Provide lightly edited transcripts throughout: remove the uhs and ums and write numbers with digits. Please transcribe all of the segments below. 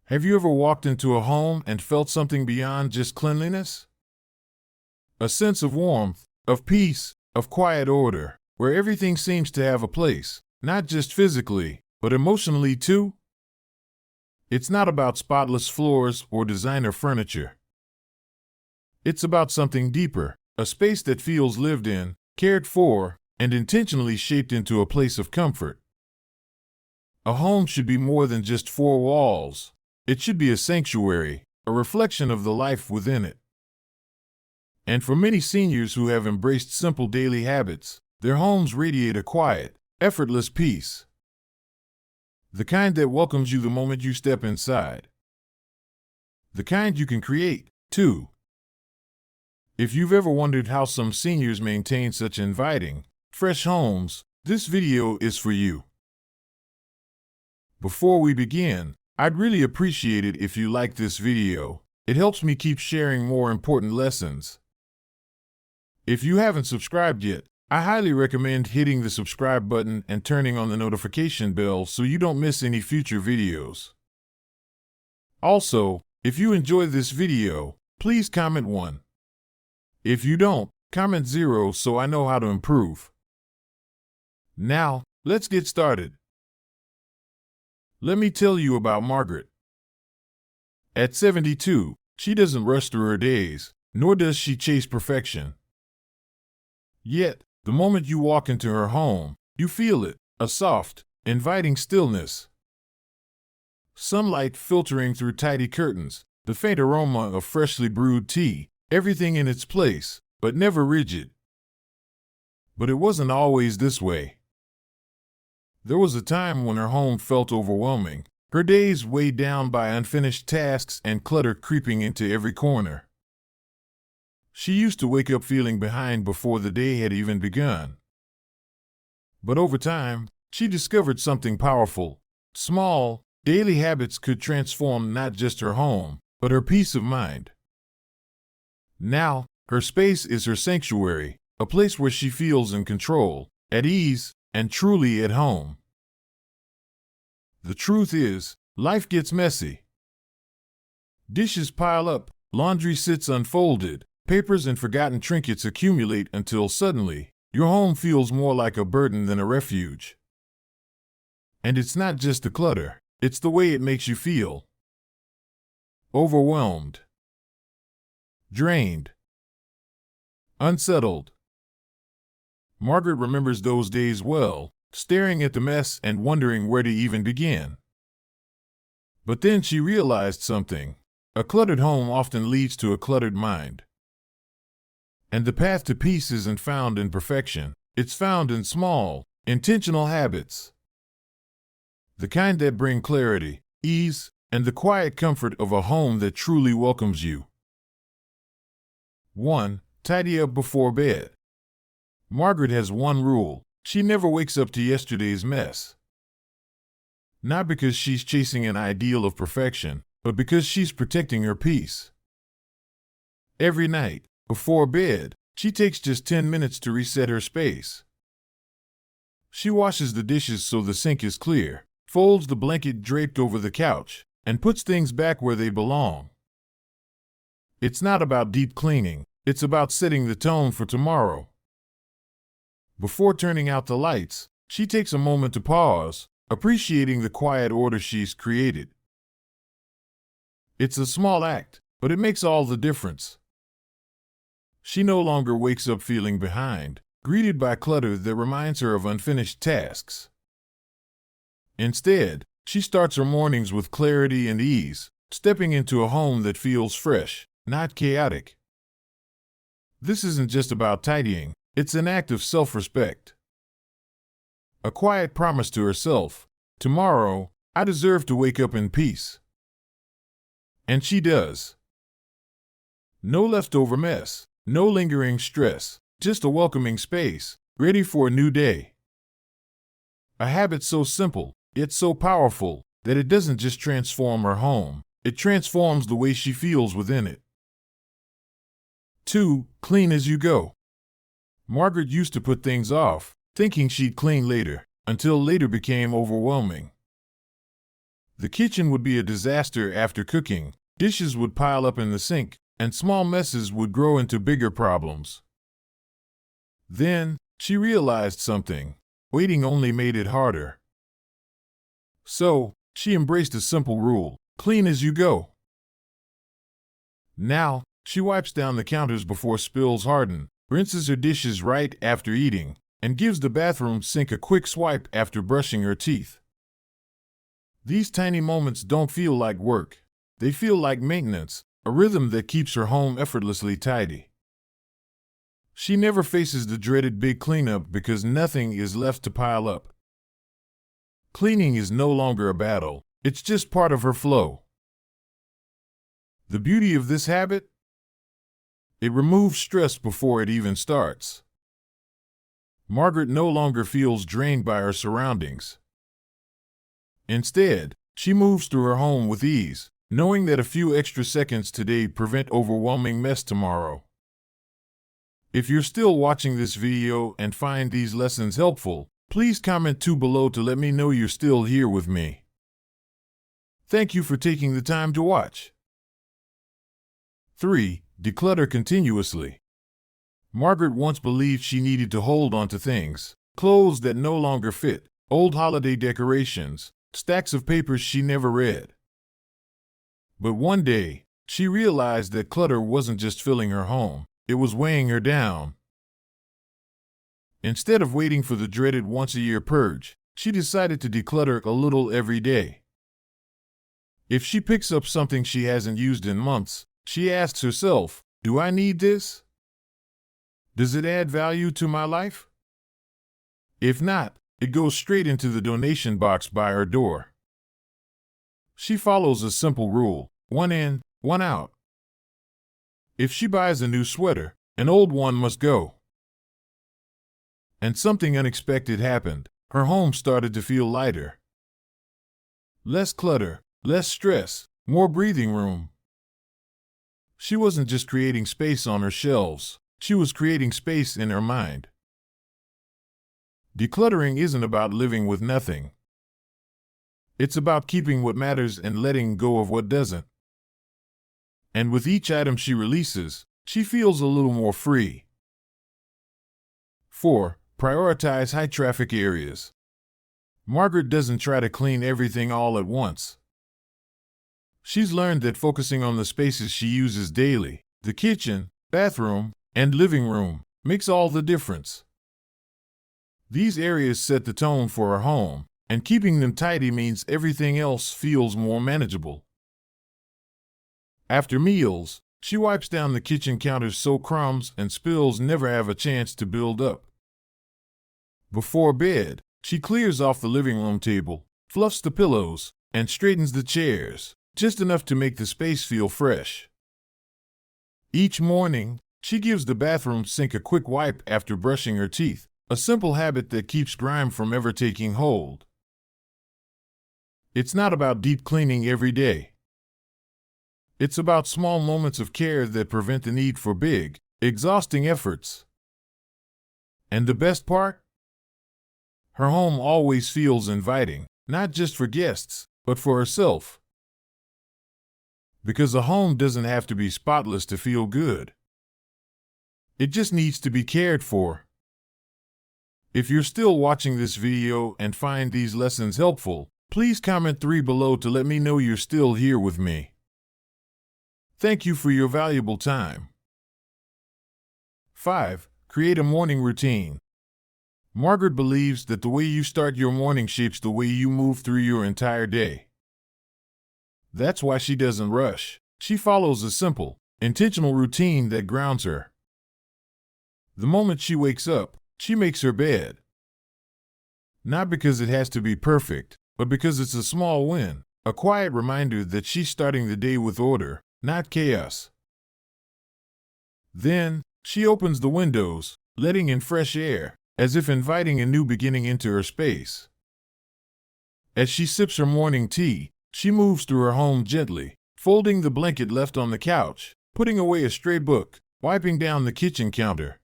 Have you ever walked into a home and felt something beyond just cleanliness? A sense of warmth, of peace, of quiet order, where everything seems to have a place, not just physically, but emotionally too? It's not about spotless floors or designer furniture. It's about something deeper, a space that feels lived in, cared for, and intentionally shaped into a place of comfort. A home should be more than just four walls. It should be a sanctuary, a reflection of the life within it. And for many seniors who have embraced simple daily habits, their homes radiate a quiet, effortless peace. The kind that welcomes you the moment you step inside. The kind you can create, too. If you've ever wondered how some seniors maintain such inviting, fresh homes, this video is for you. Before we begin, I'd really appreciate it if you like this video. It helps me keep sharing more important lessons. If you haven't subscribed yet, I highly recommend hitting the subscribe button and turning on the notification bell so you don't miss any future videos. Also, if you enjoy this video, please comment 1. If you don't, comment 0 so I know how to improve. Now, let's get started. Let me tell you about Margaret. At 72, she doesn't rush through her days, nor does she chase perfection. Yet, the moment you walk into her home, you feel it, a soft, inviting stillness. Sunlight filtering through tidy curtains, the faint aroma of freshly brewed tea, everything in its place, but never rigid. But it wasn't always this way. There was a time when her home felt overwhelming, her days weighed down by unfinished tasks and clutter creeping into every corner. She used to wake up feeling behind before the day had even begun. But over time, she discovered something powerful. Small, daily habits could transform not just her home, but her peace of mind. Now, her space is her sanctuary, a place where she feels in control, at ease, and truly at home. The truth is, life gets messy. Dishes pile up, laundry sits unfolded, papers and forgotten trinkets accumulate until suddenly, your home feels more like a burden than a refuge. And it's not just the clutter, it's the way it makes you feel. Overwhelmed. Drained. Unsettled. Margaret remembers those days well, staring at the mess and wondering where to even begin. But then she realized something. A cluttered home often leads to a cluttered mind. And the path to peace isn't found in perfection, it's found in small, intentional habits. The kind that bring clarity, ease, and the quiet comfort of a home that truly welcomes you. 1. Tidy up before bed. Margaret has one rule: she never wakes up to yesterday's mess. Not because she's chasing an ideal of perfection, but because she's protecting her peace. Every night, before bed, she takes just 10 minutes to reset her space. She washes the dishes so the sink is clear, folds the blanket draped over the couch, and puts things back where they belong. It's not about deep cleaning, it's about setting the tone for tomorrow. Before turning out the lights, she takes a moment to pause, appreciating the quiet order she's created. It's a small act, but it makes all the difference. She no longer wakes up feeling behind, greeted by clutter that reminds her of unfinished tasks. Instead, she starts her mornings with clarity and ease, stepping into a home that feels fresh, not chaotic. This isn't just about tidying, it's an act of self-respect. A quiet promise to herself: tomorrow, I deserve to wake up in peace. And she does. No leftover mess, no lingering stress, just a welcoming space, ready for a new day. A habit so simple, yet so powerful, that it doesn't just transform her home, it transforms the way she feels within it. 2. Clean as you go. Margaret used to put things off, thinking she'd clean later, until later became overwhelming. The kitchen would be a disaster after cooking, dishes would pile up in the sink, and small messes would grow into bigger problems. Then, she realized something. Waiting only made it harder. So, she embraced a simple rule: clean as you go. Now, she wipes down the counters before spills harden, rinses her dishes right after eating, and gives the bathroom sink a quick swipe after brushing her teeth. These tiny moments don't feel like work. They feel like maintenance, a rhythm that keeps her home effortlessly tidy. She never faces the dreaded big cleanup because nothing is left to pile up. Cleaning is no longer a battle, it's just part of her flow. The beauty of this habit? It removes stress before it even starts. Margaret no longer feels drained by her surroundings. Instead, she moves through her home with ease, knowing that a few extra seconds today prevent overwhelming mess tomorrow. If you're still watching this video and find these lessons helpful, please comment below to let me know you're still here with me. Thank you for taking the time to watch. 3. Declutter continuously. Margaret once believed she needed to hold on to things: clothes that no longer fit, old holiday decorations, stacks of papers she never read. But one day, she realized that clutter wasn't just filling her home, it was weighing her down. Instead of waiting for the dreaded once-a-year purge, she decided to declutter a little every day. If she picks up something she hasn't used in months, she asks herself, "Do I need this? Does it add value to my life?" If not, it goes straight into the donation box by her door. She follows a simple rule: one in, one out. If she buys a new sweater, an old one must go. And something unexpected happened. Her home started to feel lighter. Less clutter, less stress, more breathing room. She wasn't just creating space on her shelves, she was creating space in her mind. Decluttering isn't about living with nothing. It's about keeping what matters and letting go of what doesn't. And with each item she releases, she feels a little more free. 4. Prioritize high-traffic areas. Margaret doesn't try to clean everything all at once. She's learned that focusing on the spaces she uses daily, the kitchen, bathroom, and living room, makes all the difference. These areas set the tone for her home, and keeping them tidy means everything else feels more manageable. After meals, she wipes down the kitchen counters so crumbs and spills never have a chance to build up. Before bed, she clears off the living room table, fluffs the pillows, and straightens the chairs, just enough to make the space feel fresh. Each morning, she gives the bathroom sink a quick wipe after brushing her teeth, a simple habit that keeps grime from ever taking hold. It's not about deep cleaning every day. It's about small moments of care that prevent the need for big, exhausting efforts. And the best part? Her home always feels inviting, not just for guests, but for herself. Because a home doesn't have to be spotless to feel good. It just needs to be cared for. If you're still watching this video and find these lessons helpful, please comment below to let me know you're still here with me. Thank you for your valuable time. 5. Create a morning routine. Margaret believes that the way you start your morning shapes the way you move through your entire day. That's why she doesn't rush. She follows a simple, intentional routine that grounds her. The moment she wakes up, she makes her bed. Not because it has to be perfect, but because it's a small win, a quiet reminder that she's starting the day with order, not chaos. Then, she opens the windows, letting in fresh air, as if inviting a new beginning into her space. As she sips her morning tea, she moves through her home gently, folding the blanket left on the couch, putting away a stray book, wiping down the kitchen counter.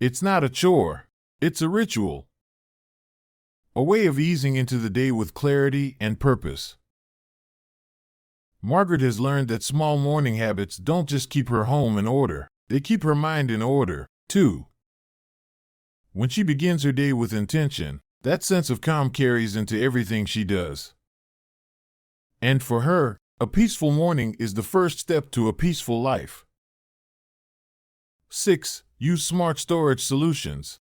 It's not a chore, it's a ritual. a way of easing into the day with clarity and purpose. Margaret has learned that small morning habits don't just keep her home in order, they keep her mind in order, too. When she begins her day with intention, that sense of calm carries into everything she does. And for her, a peaceful morning is the first step to a peaceful life. 6. Use smart storage solutions.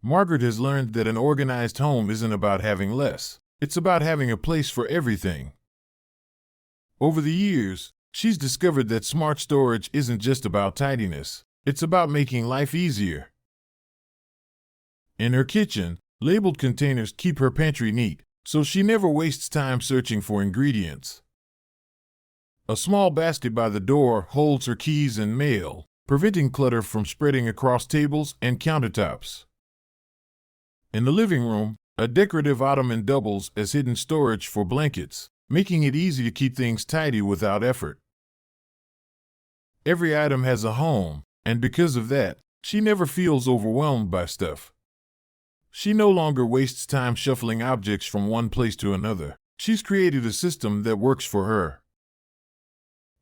Margaret has learned that an organized home isn't about having less, it's about having a place for everything. Over the years, she's discovered that smart storage isn't just about tidiness, it's about making life easier. In her kitchen, labeled containers keep her pantry neat, so she never wastes time searching for ingredients. A small basket by the door holds her keys and mail, preventing clutter from spreading across tables and countertops. In the living room, a decorative ottoman doubles as hidden storage for blankets, making it easy to keep things tidy without effort. Every item has a home, and because of that, she never feels overwhelmed by stuff. She no longer wastes time shuffling objects from one place to another. She's created a system that works for her.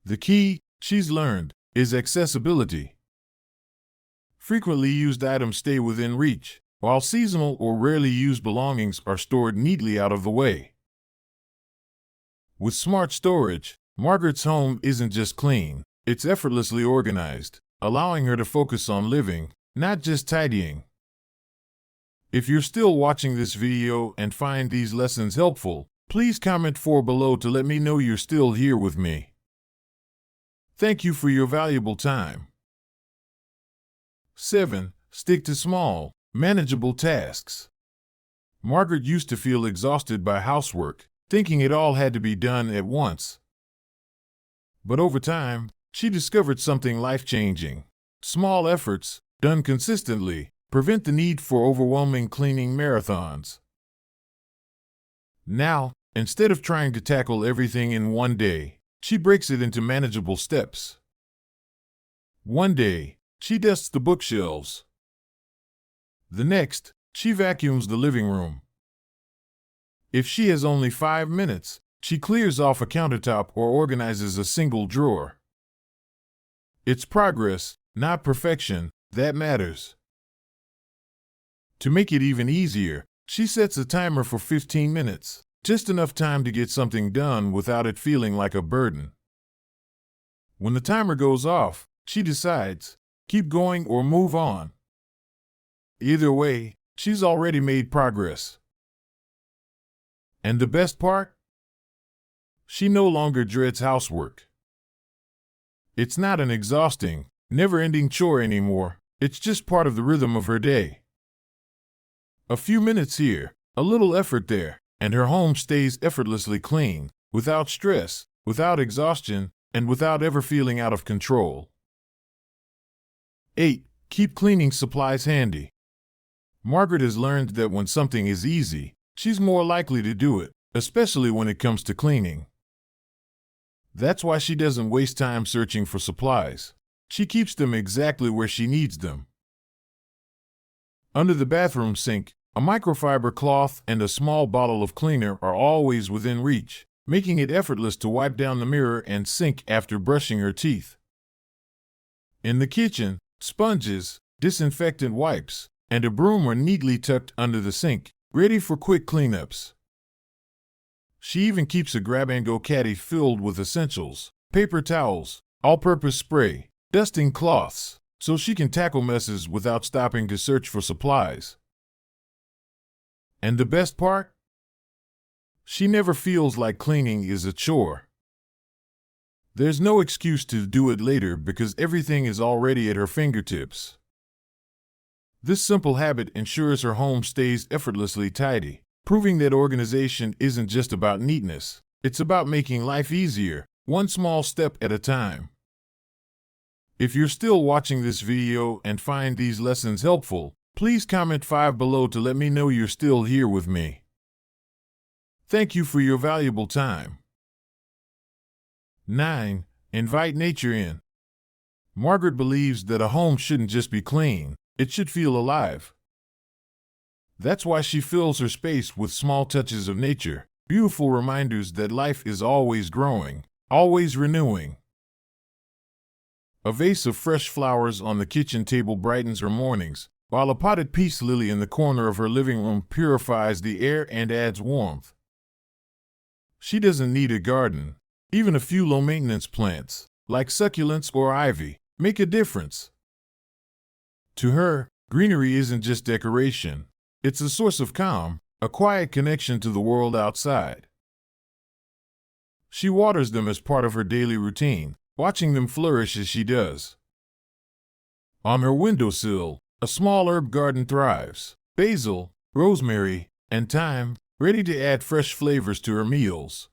The key, she's learned, is accessibility. Frequently used items stay within reach, while seasonal or rarely used belongings are stored neatly out of the way. With smart storage, Margaret's home isn't just clean, it's effortlessly organized, allowing her to focus on living, not just tidying. If you're still watching this video and find these lessons helpful, please comment 4 below to let me know you're still here with me. Thank you for your valuable time. 7. Stick to small, manageable tasks. Margaret used to feel exhausted by housework, thinking it all had to be done at once. But over time, she discovered something life-changing. Small efforts, done consistently, prevent the need for overwhelming cleaning marathons. Now, instead of trying to tackle everything in one day, she breaks it into manageable steps. One day, she dusts the bookshelves. The next, she vacuums the living room. If she has only 5 minutes, she clears off a countertop or organizes a single drawer. It's progress, not perfection, that matters. To make it even easier, she sets a timer for 15 minutes, just enough time to get something done without it feeling like a burden. When the timer goes off, she decides, keep going or move on. Either way, she's already made progress. And the best part? She no longer dreads housework. It's not an exhausting, never-ending chore anymore, it's just part of the rhythm of her day. A few minutes here, a little effort there, and her home stays effortlessly clean, without stress, without exhaustion, and without ever feeling out of control. 8. Keep cleaning supplies handy. Margaret has learned that when something is easy, she's more likely to do it, especially when it comes to cleaning. That's why she doesn't waste time searching for supplies. She keeps them exactly where she needs them. Under the bathroom sink, a microfiber cloth and a small bottle of cleaner are always within reach, making it effortless to wipe down the mirror and sink after brushing her teeth. In the kitchen, sponges, disinfectant wipes, and a broom are neatly tucked under the sink, ready for quick cleanups. She even keeps a grab-and-go caddy filled with essentials, paper towels, all-purpose spray, dusting cloths, so she can tackle messes without stopping to search for supplies. And the best part? She never feels like cleaning is a chore. There's no excuse to do it later because everything is already at her fingertips. This simple habit ensures her home stays effortlessly tidy, proving that organization isn't just about neatness, it's about making life easier, one small step at a time. If you're still watching this video and find these lessons helpful, please comment 5 below to let me know you're still here with me. Thank you for your valuable time. 9. Invite nature in. Margaret believes that a home shouldn't just be clean, it should feel alive. That's why she fills her space with small touches of nature, beautiful reminders that life is always growing, always renewing. A vase of fresh flowers on the kitchen table brightens her mornings, while a potted peace lily in the corner of her living room purifies the air and adds warmth. She doesn't need a garden. Even a few low-maintenance plants, like succulents or ivy, make a difference. To her, greenery isn't just decoration. It's a source of calm, a quiet connection to the world outside. She waters them as part of her daily routine, watching them flourish as she does. On her windowsill, a small herb garden thrives: basil, rosemary, and thyme, ready to add fresh flavors to her meals.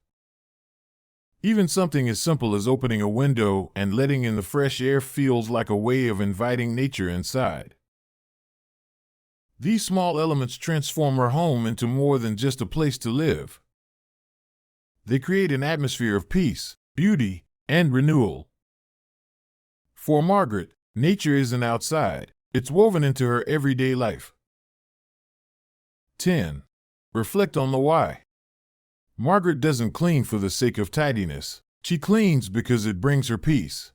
Even something as simple as opening a window and letting in the fresh air feels like a way of inviting nature inside. These small elements transform her home into more than just a place to live. They create an atmosphere of peace, beauty, and renewal. For Margaret, nature isn't outside, it's woven into her everyday life. 10. Reflect on the why. Margaret doesn't clean for the sake of tidiness. She cleans because it brings her peace.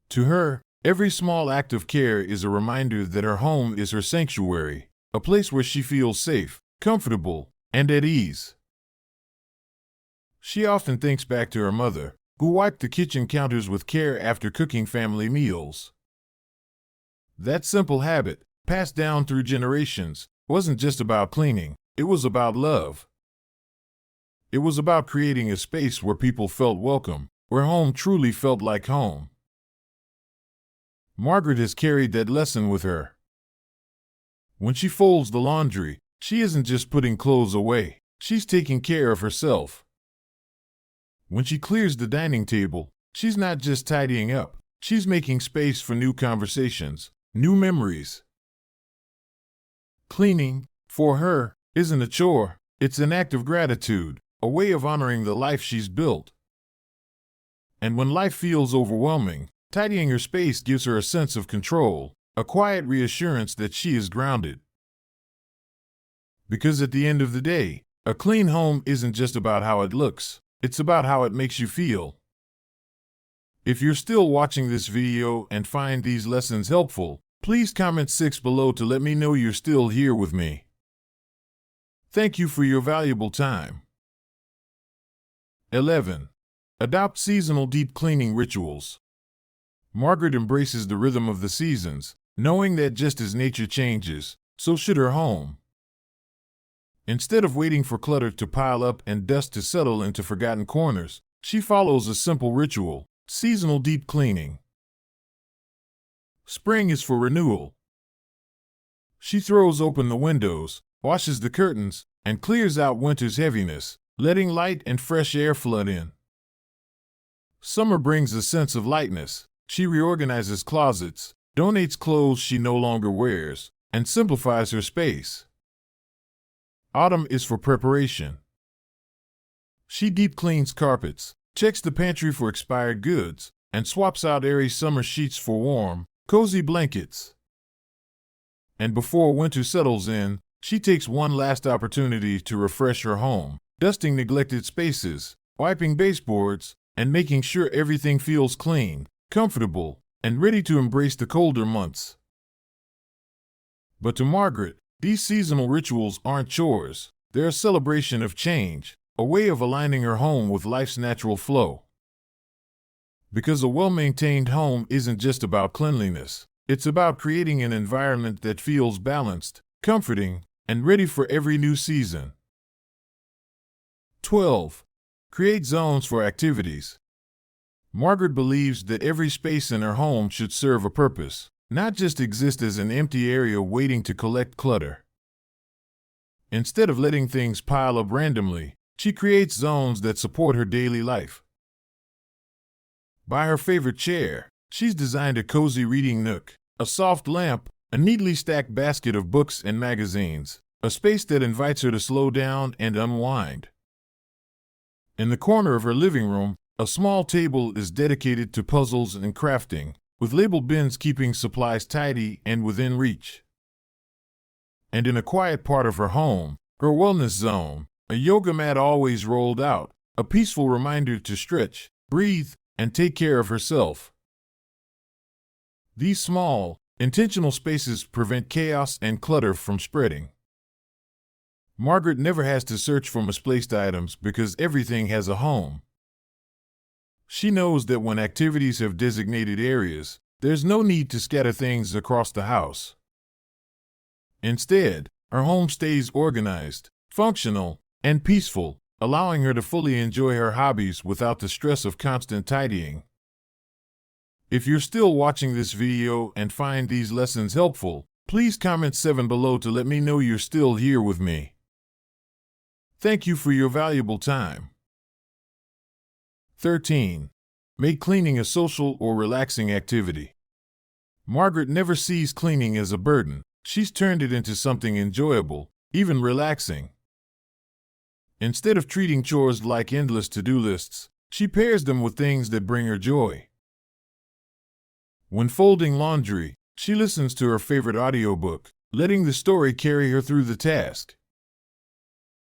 To her, every small act of care is a reminder that her home is her sanctuary, a place where she feels safe, comfortable, and at ease. She often thinks back to her mother, who wiped the kitchen counters with care after cooking family meals. That simple habit, passed down through generations, wasn't just about cleaning, it was about love. It was about creating a space where people felt welcome, where home truly felt like home. Margaret has carried that lesson with her. When she folds the laundry, she isn't just putting clothes away, she's taking care of herself. When she clears the dining table, she's not just tidying up, she's making space for new conversations, new memories. Cleaning, for her, isn't a chore, it's an act of gratitude, a way of honoring the life she's built. And when life feels overwhelming, tidying her space gives her a sense of control, a quiet reassurance that she is grounded. Because at the end of the day, a clean home isn't just about how it looks, it's about how it makes you feel. If you're still watching this video and find these lessons helpful, please comment 6 below to let me know you're still here with me. Thank you for your valuable time. 11. Adopt seasonal deep cleaning rituals. Margaret embraces the rhythm of the seasons, knowing that just as nature changes, so should her home. Instead of waiting for clutter to pile up and dust to settle into forgotten corners, she follows a simple ritual: seasonal deep cleaning. Spring is for renewal. She throws open the windows, washes the curtains, and clears out winter's heaviness, letting light and fresh air flood in. Summer brings a sense of lightness. She reorganizes closets, donates clothes she no longer wears, and simplifies her space. Autumn is for preparation. She deep cleans carpets, checks the pantry for expired goods, and swaps out airy summer sheets for warm, cozy blankets. And before winter settles in, she takes one last opportunity to refresh her home, dusting neglected spaces, wiping baseboards, and making sure everything feels clean, comfortable, and ready to embrace the colder months. But to Margaret, these seasonal rituals aren't chores, they're a celebration of change, a way of aligning her home with life's natural flow. Because a well-maintained home isn't just about cleanliness, it's about creating an environment that feels balanced, comforting, and ready for every new season. 12. Create zones for activities. Margaret believes that every space in her home should serve a purpose, not just exist as an empty area waiting to collect clutter. Instead of letting things pile up randomly, she creates zones that support her daily life. By her favorite chair, she's designed a cozy reading nook, a soft lamp, a neatly stacked basket of books and magazines, a space that invites her to slow down and unwind. In the corner of her living room, a small table is dedicated to puzzles and crafting, with labeled bins keeping supplies tidy and within reach. and in a quiet part of her home, her wellness zone, a yoga mat always rolled out, a peaceful reminder to stretch, breathe, and take care of herself. These small, intentional spaces prevent chaos and clutter from spreading. Margaret never has to search for misplaced items because everything has a home. She knows that when activities have designated areas, there's no need to scatter things across the house. Instead, her home stays organized, functional, and peaceful, allowing her to fully enjoy her hobbies without the stress of constant tidying. If you're still watching this video and find these lessons helpful, please comment 7 below to let me know you're still here with me. Thank you for your valuable time. 13. Make cleaning a social or relaxing activity. Margaret never sees cleaning as a burden. She's turned it into something enjoyable, even relaxing. Instead of treating chores like endless to-do lists, she pairs them with things that bring her joy. When folding laundry, she listens to her favorite audiobook, letting the story carry her through the task.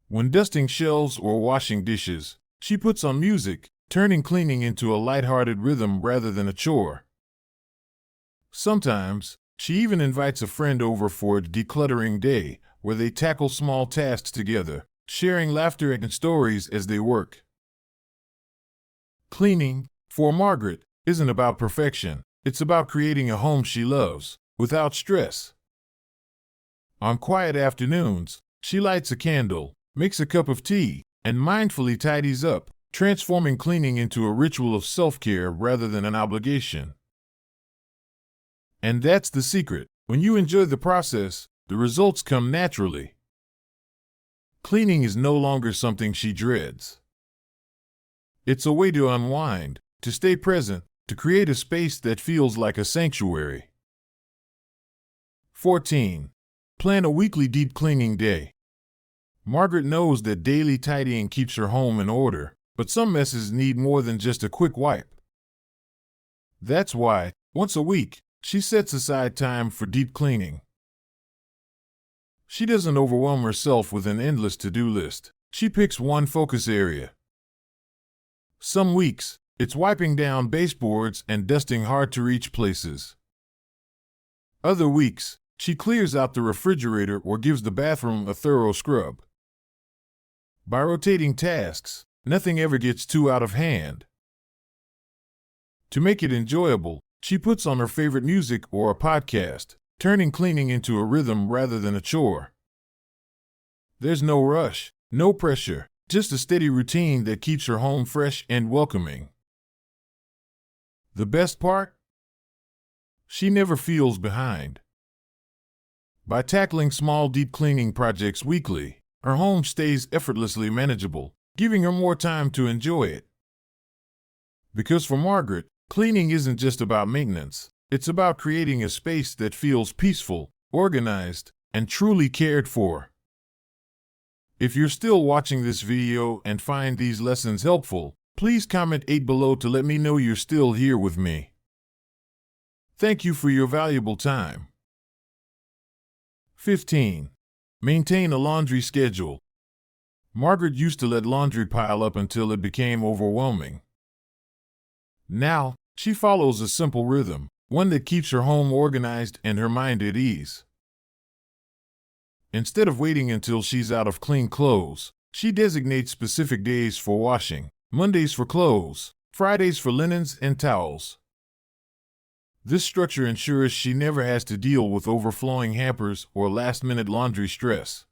When dusting shelves or washing dishes, she puts on music, turning cleaning into a lighthearted rhythm rather than a chore. Sometimes, she even invites a friend over for a decluttering day, where they tackle small tasks together, sharing laughter and stories as they work. Cleaning, for Margaret, isn't about perfection. It's about creating a home she loves, without stress. On quiet afternoons, she lights a candle, makes a cup of tea, and mindfully tidies up, transforming cleaning into a ritual of self-care rather than an obligation. And that's the secret. When you enjoy the process, the results come naturally. Cleaning is no longer something she dreads. It's a way to unwind, to stay present, to create a space that feels like a sanctuary. 14. Plan a weekly deep cleaning day. Margaret knows that daily tidying keeps her home in order, but some messes need more than just a quick wipe. That's why, once a week, she sets aside time for deep cleaning. She doesn't overwhelm herself with an endless to-do list. She picks one focus area. Some weeks, it's wiping down baseboards and dusting hard-to-reach places. Other weeks, she clears out the refrigerator or gives the bathroom a thorough scrub. By rotating tasks, nothing ever gets too out of hand. To make it enjoyable, she puts on her favorite music or a podcast, turning cleaning into a rhythm rather than a chore. There's no rush, no pressure, just a steady routine that keeps her home fresh and welcoming. The best part? She never feels behind. By tackling small deep cleaning projects weekly, her home stays effortlessly manageable, giving her more time to enjoy it. Because for Margaret, cleaning isn't just about maintenance, it's about creating a space that feels peaceful, organized, and truly cared for. If you're still watching this video and find these lessons helpful, please comment 8 below to let me know you're still here with me. Thank you for your valuable time. 15. Maintain a laundry schedule. Margaret used to let laundry pile up until it became overwhelming. Now, she follows a simple rhythm, one that keeps her home organized and her mind at ease. Instead of waiting until she's out of clean clothes, she designates specific days for washing, Mondays for clothes, Fridays for linens and towels. This structure ensures she never has to deal with overflowing hampers or last-minute laundry stress.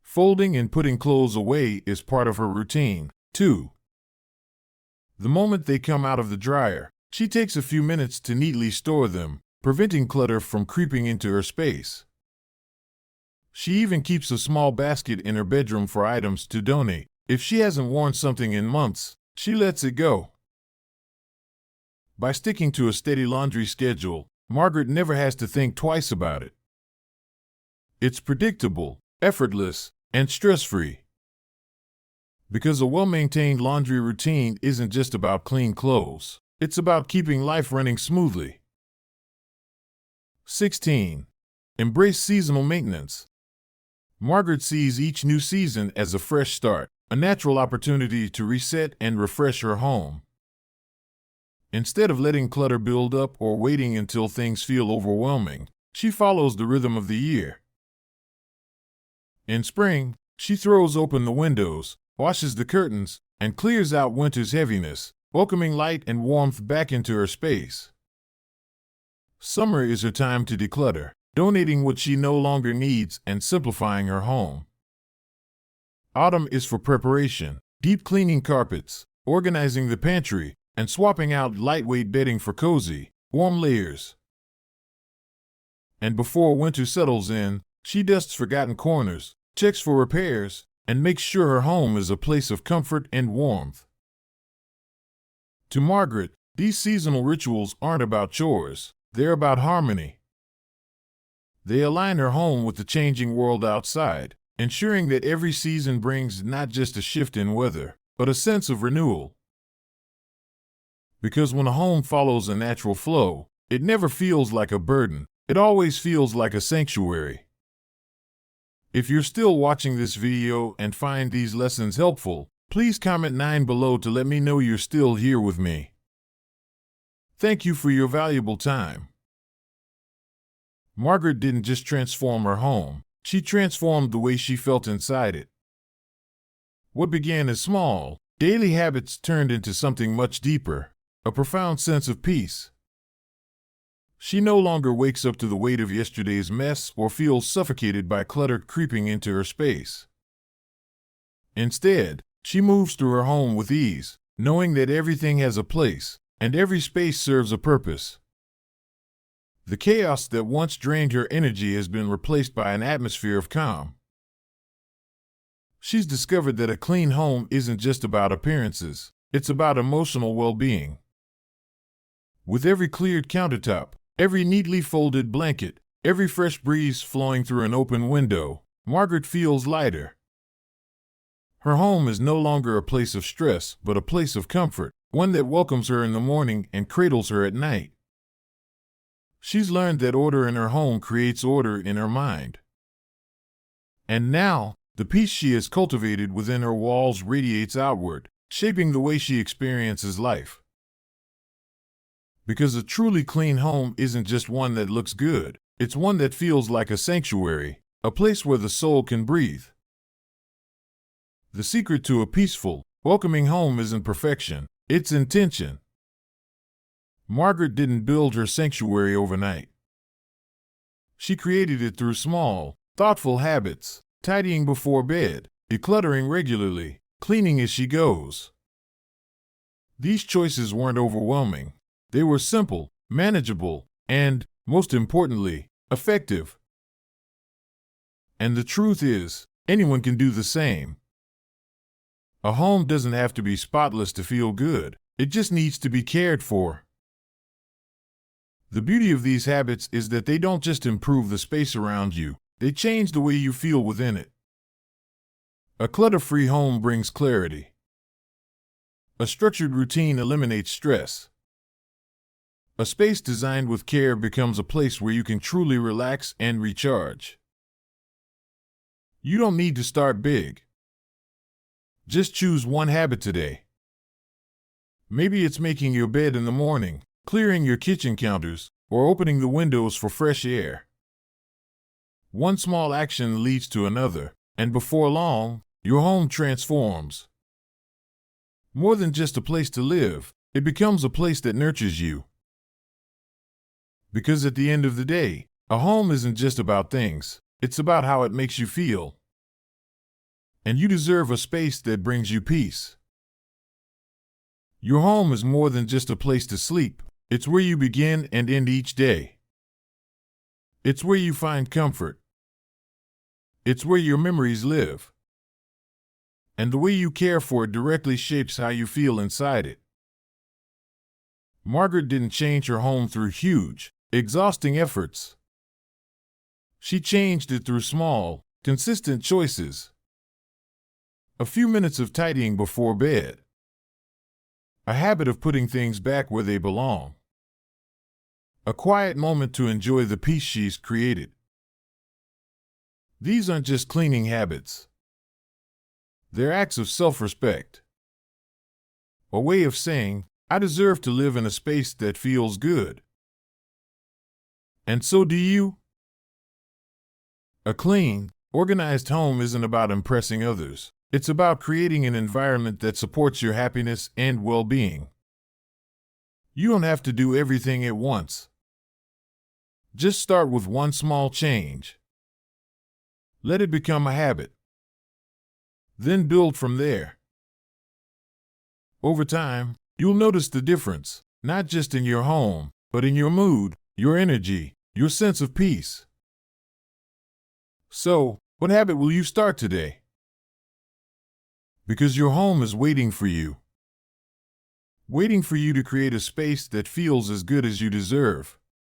Folding and putting clothes away is part of her routine, too. The moment they come out of the dryer, she takes a few minutes to neatly store them, preventing clutter from creeping into her space. She even keeps a small basket in her bedroom for items to donate. If she hasn't worn something in months, she lets it go. By sticking to a steady laundry schedule, Margaret never has to think twice about it. It's predictable, effortless, and stress-free. Because a well-maintained laundry routine isn't just about clean clothes, it's about keeping life running smoothly. 16. Embrace seasonal maintenance. Margaret sees each new season as a fresh start, a natural opportunity to reset and refresh her home. Instead of letting clutter build up or waiting until things feel overwhelming, she follows the rhythm of the year. In spring, she throws open the windows, washes the curtains, and clears out winter's heaviness, welcoming light and warmth back into her space. Summer is her time to declutter, donating what she no longer needs and simplifying her home. Autumn is for preparation, deep cleaning carpets, organizing the pantry, and swapping out lightweight bedding for cozy, warm layers. And before winter settles in, she dusts forgotten corners, checks for repairs, and makes sure her home is a place of comfort and warmth. To Margaret, these seasonal rituals aren't about chores, they're about harmony. They align her home with the changing world outside, ensuring that every season brings not just a shift in weather, but a sense of renewal. Because when a home follows a natural flow, it never feels like a burden, it always feels like a sanctuary. If you're still watching this video and find these lessons helpful, please comment 9 below to let me know you're still here with me. Thank you for your valuable time. Margaret didn't just transform her home, she transformed the way she felt inside it. What began as small, daily habits turned into something much deeper, a profound sense of peace. She no longer wakes up to the weight of yesterday's mess or feels suffocated by clutter creeping into her space. Instead, she moves through her home with ease, knowing that everything has a place, and every space serves a purpose. The chaos that once drained her energy has been replaced by an atmosphere of calm. She's discovered that a clean home isn't just about appearances, it's about emotional well-being. With every cleared countertop, every neatly folded blanket, every fresh breeze flowing through an open window, Margaret feels lighter. Her home is no longer a place of stress, but a place of comfort, one that welcomes her in the morning and cradles her at night. She's learned that order in her home creates order in her mind. And now, the peace she has cultivated within her walls radiates outward, shaping the way she experiences life. Because a truly clean home isn't just one that looks good, it's one that feels like a sanctuary, a place where the soul can breathe. The secret to a peaceful, welcoming home isn't perfection, it's intention. Margaret didn't build her sanctuary overnight. She created it through small, thoughtful habits, tidying before bed, decluttering regularly, cleaning as she goes. These choices weren't overwhelming. They were simple, manageable, and, most importantly, effective. And the truth is, anyone can do the same. A home doesn't have to be spotless to feel good, it just needs to be cared for. The beauty of these habits is that they don't just improve the space around you, they change the way you feel within it. A clutter-free home brings clarity. A structured routine eliminates stress. A space designed with care becomes a place where you can truly relax and recharge. You don't need to start big. Just choose one habit today. Maybe it's making your bed in the morning, clearing your kitchen counters, or opening the windows for fresh air. One small action leads to another, and before long, your home transforms. More than just a place to live, it becomes a place that nurtures you. Because at the end of the day, a home isn't just about things, it's about how it makes you feel. And you deserve a space that brings you peace. Your home is more than just a place to sleep, it's where you begin and end each day. It's where you find comfort. It's where your memories live. And the way you care for it directly shapes how you feel inside it. Margaret didn't change her home through huge, exhausting efforts. She changed it through small, consistent choices. A few minutes of tidying before bed. A habit of putting things back where they belong. A quiet moment to enjoy the peace she's created. These aren't just cleaning habits. They're acts of self-respect. A way of saying, I deserve to live in a space that feels good. And so do you. A clean, organized home isn't about impressing others. It's about creating an environment that supports your happiness and well-being. You don't have to do everything at once. Just start with one small change. Let it become a habit. Then build from there. Over time, you'll notice the difference, not just in your home, but in your mood, your energy, your sense of peace. So, what habit will you start today? Because your home is waiting for you. Waiting for you to create a space that feels as good as you deserve.